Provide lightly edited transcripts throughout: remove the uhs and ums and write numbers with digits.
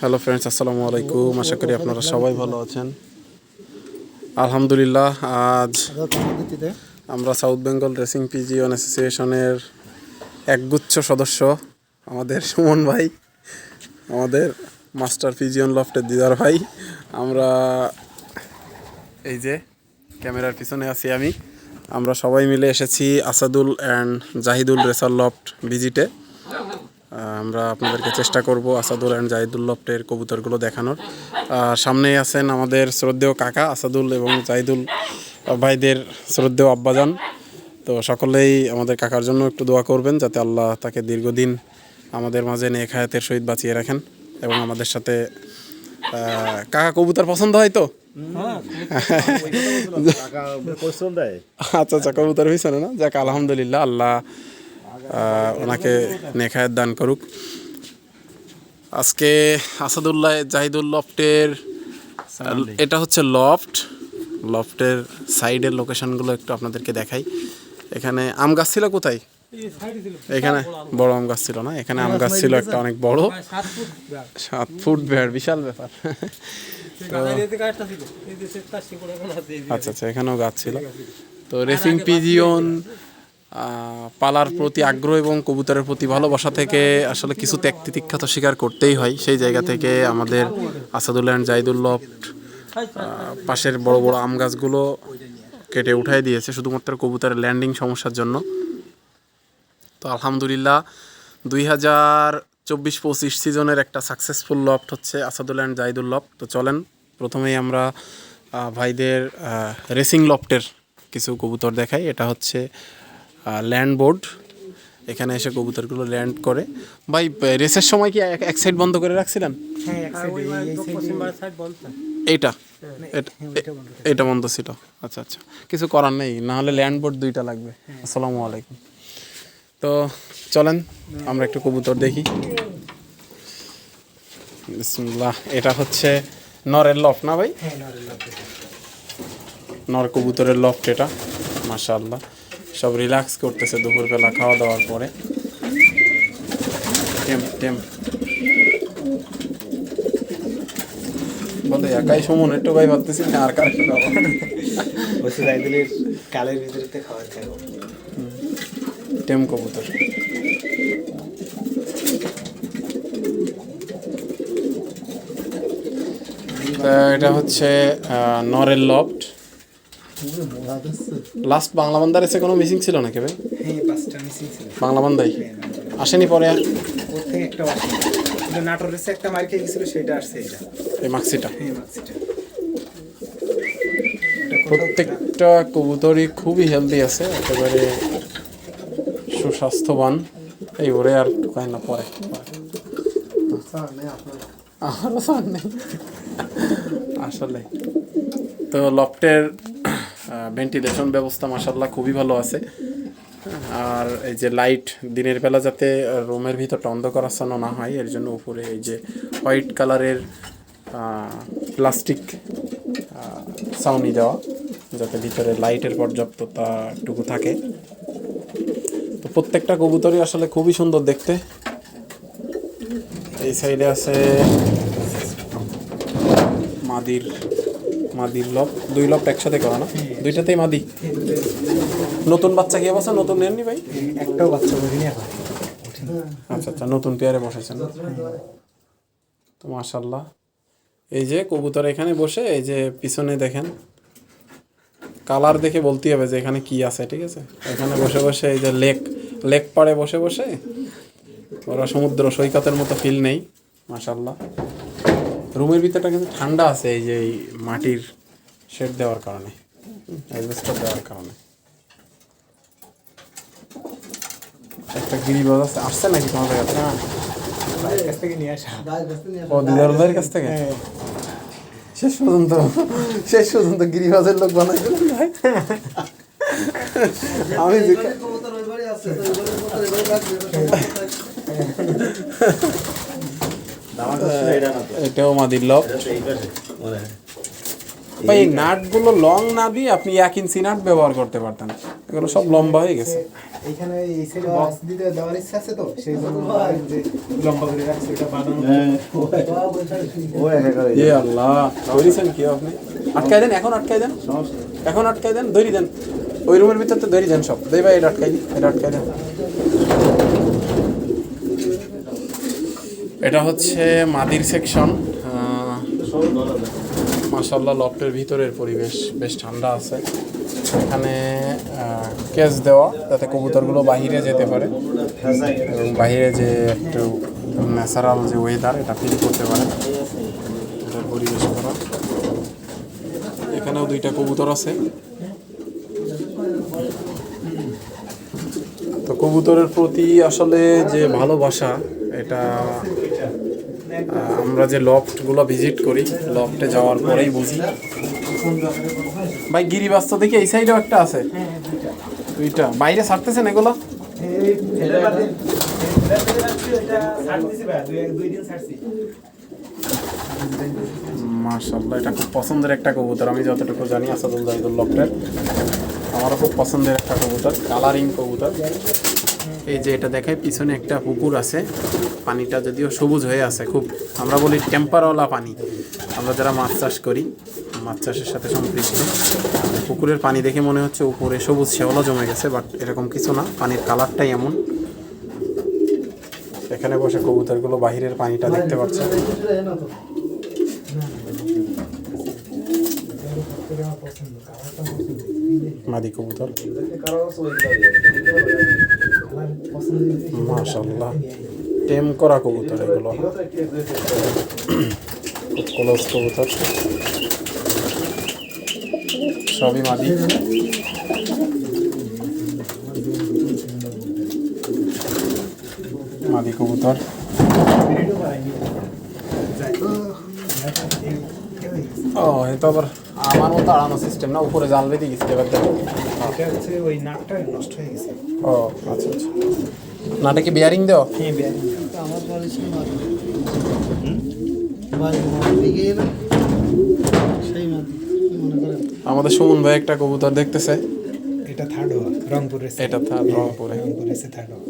Hello friends, আসসালামু আলাইকুম। আশা করি আপনারা সবাই ভালো আছেন। আলহামদুলিল্লাহ, আজ আমরা সাউথ বেঙ্গল রেসিং পিজিয়ন অ্যাসোসিয়েশনের একগুচ্ছ সদস্য আমাদের সুমন ভাই, আমাদের মাস্টার পিজিয়ন লফটের দিদার ভাই, আমরা এই যে ক্যামেরার পিছনে আছি আমরা সবাই মিলে এসেছি Asadul and Zahidul racer loft ভিজিটে। আমরা আপনাদেরকে চেষ্টা করব আসাদুল অ্যান্ড জাহিদুল লফটের কবুতরগুলো দেখানোর। সামনেই আছেন আমাদের শ্রদ্ধেয় কাকা আসাদুল এবং জাহিদুল ভাইদের শ্রদ্ধেয় আব্বাজান। তো সকলেই আমাদের কাকার জন্য একটু দোয়া করবেন যাতে আল্লাহ তাকে দীর্ঘদিন আমাদের মাঝে নেক হায়াতের সহিত বাঁচিয়ে রাখেন এবং আমাদের সাথে। কাকা কবুতর পছন্দ হয় তো? আচ্ছা আচ্ছা, কবুতর পিছনে না, যাক আলহামদুলিল্লাহ, আল্লাহ ওনাকে নেক হায়াত দান করুক। আজকে আসাদুল্লাহ জাহিদুল লফটের, এটা হচ্ছে লফটের সাইডের লোকেশনগুলো একটু আপনাদেরকে দেখাই। এখানে আম গাছ ছিল কোথায়? এখানে বড় আম গাছ ছিল না, এখানে আম গাছ ছিল একটা অনেক বড়, 7 ফুট বেড়, বিশাল ব্যাপার। আচ্ছা আচ্ছা, এখানেও গাছ ছিল। তো রেসিং পিজিয়ন পালার প্রতি আগ্রহ এবং কবুতরের প্রতি ভালোবাসা থেকে আসলে কিছু ত্যাগ তিতিক্ষা তো স্বীকার করতেই হয়। সেই জায়গা থেকে আমাদের আসাদুল অ্যান্ড জাহিদুল লফট পাশের বড় বড় আম গাছগুলো কেটে উঠাই দিয়েছে শুধুমাত্র কবুতরের ল্যান্ডিং সমস্যার জন্য। তো আলহামদুলিল্লাহ 2024-25 সিজনের একটা সাকসেসফুল লফট হচ্ছে আসাদুল অ্যান্ড জাহিদুল লফট। তো চলেন প্রথমেই আমরা ভাইদের রেসিং লফটের কিছু কবুতর দেখাই। এটা হচ্ছে ল্যান্ড বোর্ড, এখানে এসে কবুতরগুলো ল্যান্ড করে। ভাই, রেসের সময় কি এক সাইড বন্ধ করে রাখছিলেন? এইটা এটা বন্ধ ছিল। আচ্ছা আচ্ছা, কিছু করার নেই, না হলে ল্যান্ড বোর্ড 2টা লাগবে। আসসালামু আলাইকুম। তো চলেন আমরা একটু কবুতর দেখি। বিসমিল্লাহ। এটা হচ্ছে নরের লফট না ভাই? নর কবুতরের লফট এটা, মাশাআল্লাহ। সব রিল্যাক্স করতেছে দুপুরবেলা খাওয়া দাওয়ার পরে। বলে একাই সুমন একটু ভাই ভাবতেছি না আর কারো কালের ভিতরে খাবার খাবো। টেম কবুতর। এটা হচ্ছে নরের লফট। লাস্ট বাংলা বান্দার এসে কোনো মিসিং ছিল নাকি ভাই? বাংলা বান্দাই আসেনি পরে আর? এই মাক্সিটা প্রত্যেকটা কবুতরই খুবই হেলদি আছে, একেবারে সুস্বাস্থ্যবান। এই ওরে আর ঢুকায় না পরে, আসলে। তো লফটের ভেন্টিলেশন ব্যবস্থা মাশাআল্লাহ খুবই ভালো আছে। আর এই যে লাইট দিনের বেলা যাতে রুমের ভিতরটা অন্ধকার আচ্ছন্ন না হয় এর জন্য উপরে এই যে হোয়াইট কালারের প্লাস্টিক ছাউনি দেওয়া, যাতে ভিতরে লাইটের পর্যাপ্ততাটুকু থাকে। তো প্রত্যেকটা কবুতরই আসলে খুবই সুন্দর দেখতে। এই সাইডে আছে মাদির লফট, 2 লফট একসাথে করা না? 2টাতেই মাদি। নতুন বাচ্চা কি অবস্থা? নতুন নেননি ভাই? একটাও বাচ্চা বসেনি এখন। আচ্ছা আচ্ছা, নতুন পেয়ারে বসেছেন। তো মাশাআল্লাহ, এই যে কবুতর এখানে বসে, এই যে পিছনে দেখেন, কালার দেখে বলতে হবে যে এখানে কি আছে, ঠিক আছে? এখানে বসে বসে এই যে লেক পাড়ে বসে বসে ওরা সমুদ্র সৈকতের মতো ফিল নেই। মাশাআল্লাহ, রুমের ভিতরটা কিন্তু ঠান্ডা আছে, এই যে এই মাটির শেড দেওয়ার কারণে, অ্যাসবেস্টস দেওয়ার কারণে। একটা গিরিবাজ আছে, আসছে নাকি তোমাদের কাছে? না, ও দিদার ভাইয়ের কাছ থেকে। শেষ পর্যন্ত গিরিবাজের লোক বানাই দিলেন ভাই। আমি এটাও মাদির লফট ভাই। নাটগুলো লং না দিয়ে আপনি 1 ইঞ্চি নাট ব্যবহার করতে পারতেন, এগুলো সব লম্বা হয়ে গেছে। এইখানে এই সাইডে বক্স দিতে দেওয়ার ইচ্ছা আছে তো, সেই জন্য যে লম্বা করে রাখছে, এটা বাঁধানো। এ আল্লাহ, ধরিছেন কি আপনি? আটকাই দেন, এখন আটকাই দেন, এখন আটকাই দেন, ধরি দেন। ওই রুমের ভিতর তো ধরি দেন সব। দেই ভাই, এটা আটকাই দিন, এটা আটকাই দেন। এটা হচ্ছে মাদির সেকশন। মাশাআল্লাহ, লফটের ভিতরের পরিবেশ বেশ ঠান্ডা আছে। এখানে কেস দেওয়া যাতে কবুতরগুলো বাহিরে যেতে পারে এবং বাহিরে যে একটু ন্যাচারাল যে ওয়েদার এটা ফিল করতে পারে, এটার পরিবেশ করা। এখানেও 2টা কবুতর আছে। তো কবুতরের প্রতি আসলে যে ভালোবাসা, এটা আমরা যে লফটগুলো ভিজিট করি, লফটে যাওয়ার পরেই বুঝি। ভাই গিরিবাস তো দেখি এই সাইডেও একটা আছে, 2টা বাইরে ছাড়তেছেন এগুলো। মাশাআল্লাহ, এটা খুব পছন্দের একটা কবুতর। আমি যতটুকু জানি আসাদুল জাহিদুল লফটের, আমারও খুব পছন্দের একটা কবুতর, কালারিং কবুতর। এই যে এটা দেখায় পিছনে একটা পুকুর আছে, পানিটা যদিও সবুজ হয়ে আছে, খুব আমরা বলি টেম্পারওয়ালা পানি। আমরা যারা মাছ চাষ করি, মাছ চাষের সাথে সম্পৃক্ত, পুকুরের পানি দেখে মনে হচ্ছে উপরে সবুজ শ্যাওলা জমে গেছে, বাট এরকম কিছু না, পানির কালারটাই এমন। এখানে বসে কবুতরগুলো বাহিরের পানিটা দেখতে পাচ্ছে। মাদি কবুতর, মাশাআল্লাহ, টেম করা কবুতর এগুলো, খুব ক্লোজ কবুতর, সবই মাদি। মাদি কবুতর। ও, এটা আবার আমার মতো আড়ানো সিস্টেম না, উপরে জাল বেঁধে গেছে এবার দেখো। এটা হচ্ছে ওই নাটটা নষ্ট হয়ে গেছে। ও আচ্ছা আচ্ছা, নাটে কি বিয়ারিং দেওয়া? হ্যাঁ, বেয়ারিং। আমার পলিসি মাদি মাদি গিয়ে না সেই মাদি মনে করেন। আমাদের সুমন ভাই একটা কবুতর দেখতেছে, এটা থার্ড হওয়া, রংপুরে। এটা রংপুরে। থার্ড হওয়া।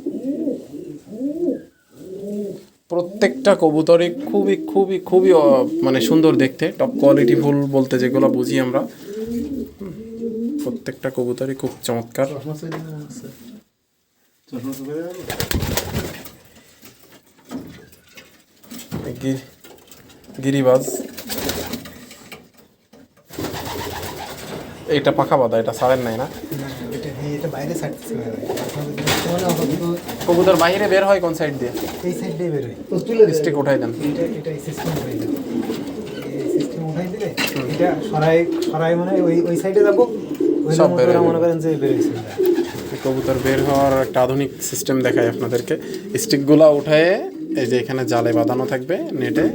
প্রত্যেকটা কবুতরই খুবই খুবই খুবই মানে সুন্দর দেখতে, টপ কোয়ালিটি ফুল বলতে যেগুলো বুঝি আমরা, প্রত্যেকটা কবুতরই খুব চমৎকার। গিরিবাজ, এইটা পাখা বাঁধা, এটা ছাড়েন নাই না? এটা বাইরে ছাড়তেছে না। কবুতর বাইরে বের হয় কোন সাইড দিয়ে? এই সাইড দিয়ে বের হয়। স্টিক উঠাই দেন। এটা এই সিস্টেম উঠাই দিলে, এই সিস্টেম উঠাই দিলে এটা সরাই মানে ওই সাইডে যাবো, সব বের হয়ে মনে করেন যে বের হয়েছে। কবুতর বের হওয়ার একটা আধুনিক সিস্টেম দেখাই আপনাদেরকে। স্টিকগুলো উঠায়ে এই যে এখানে জালে বাঁধানো থাকবে নেটে।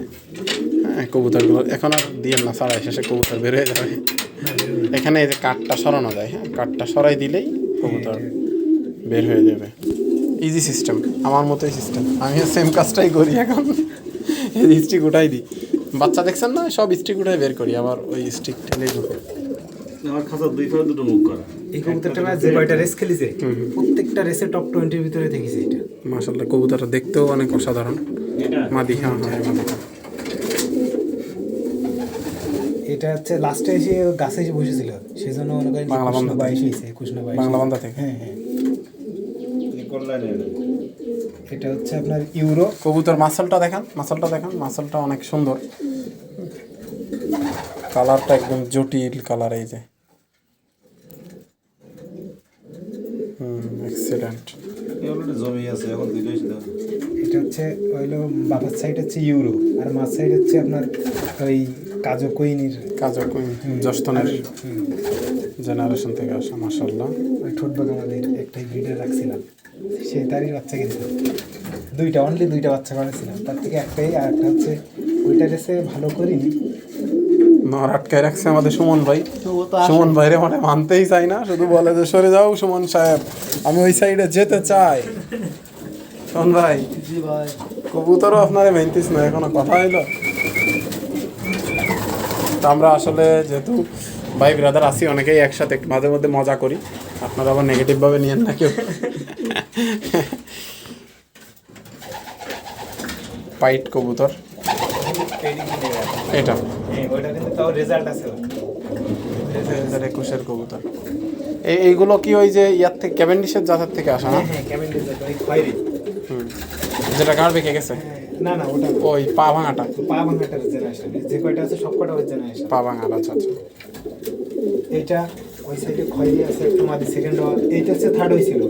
হ্যাঁ, কবুতরগুলো এখন আর দিয়ে না, ছাড়াই শেষে কবুতর বের হয়ে যাবে। এখানে এই যে কাঠটা সরানো যায়, হ্যাঁ, কাঠটা সরাই দিলেই কবুতর বের হয়ে যাবে। ইজি সিস্টেম, আমার মতোই সিস্টেম। আমিও সেম কাজটাই করি এখন, এই স্টিক উঠাই দিই। বাচ্চা দেখছেন না, সব স্টিক উঠাই বের করি, আবার ওই স্টিক ঠেলেই ঢুকে। আমার খাঁচা 2 ফেরা 2টো মুখ করা। এই কবুতরটা যে কয়টা রেস খেলিছে, প্রত্যেকটা রেসে টপ 20 ভিতরে দেখেছি এটা। মাশাআল্লাহ, কবুতরটা দেখতেও অনেক অসাধারণ। মাদি, হ্যাঁ হ্যাঁ মাদি। এটা হচ্ছে লাস্টে এসে গাছে এসে বসেছিল, সেই জন্য মনে করেন বাংলা বান্ধা 22 হয়েছে, 21 বাংলা বান্ধা থেকে। হ্যাঁ হ্যাঁ। কল্যাণে এটা হচ্ছে আপনার ইউরো কবুতর মাসলটা দেখান, মাসলটা দেখান, মাসলটা অনেক সুন্দর, কালারটা একদম জটিল কালার। এই যে এক্সিলেন্ট। এই অলরেডি জমি আছে, এখন দুইটাই ছিল। এটা হচ্ছে হইলো বাবার সাইড হচ্ছে ইউরো, আর মাছ সাইড হচ্ছে আপনার ওই কাজো কুইনের জস্তনের জেনারেশন থেকে আসা। মাশাআল্লাহ, ওই ঠোঁট বাগ আমাদের একটাই ব্রিডার রাখছিলাম, সে তারই বাচ্চা কিনছিল। অনলি দুইটা বাচ্চা করেছিলাম, তার থেকে একটাই, আর একটা হচ্ছে ওইটা রেসে ভালো করিনি। নর আটকায় রাখছে আমাদের সুমন ভাই। সুমন ভাইরে মানে মানতেই চাই না, শুধু বলে যে সরে যাও সুমন সাহেব, আমি ওই সাইডে যেতে চাই। সুমন ভাই, জি ভাই, কবুতরও আপনারে মেনতিস না, এখনো কথা হইলো। তা আমরা আসলে যেহেতু ভাই ব্রাদার আছি, অনেকেই একসাথে মাঝে মধ্যে মজা করি। আর আপনারা আবার নেগেটিভ ভাবে নিয়েন না কেউ। পাইট কবুতর এটা ওইটা কিন্তু তাও রেজাল্ট আছে ওর। 2021-এর কবুতর। এইগুলো কি ওই যে ইয়ার থেকে ক্যাভেন্ডিশের জাতের থেকে আসা না? হ্যাঁ ক্যামেন্ডের ওই খয়েরি। যেটা গাড় বেঁকে গেছে না না ওটা না। ওই পা ভাঙাটা। পা ভাঙাটার জেনারেশন, যে কয়টা আছে সব কটা ওই জেনারেশন। পা ভাঙাটা, আচ্ছা আচ্ছা। এইটা ওই সাইডে খয়েরি আছে একটা মাদি সেকেন্ড, এইটা হচ্ছে থার্ড হয়েছিল।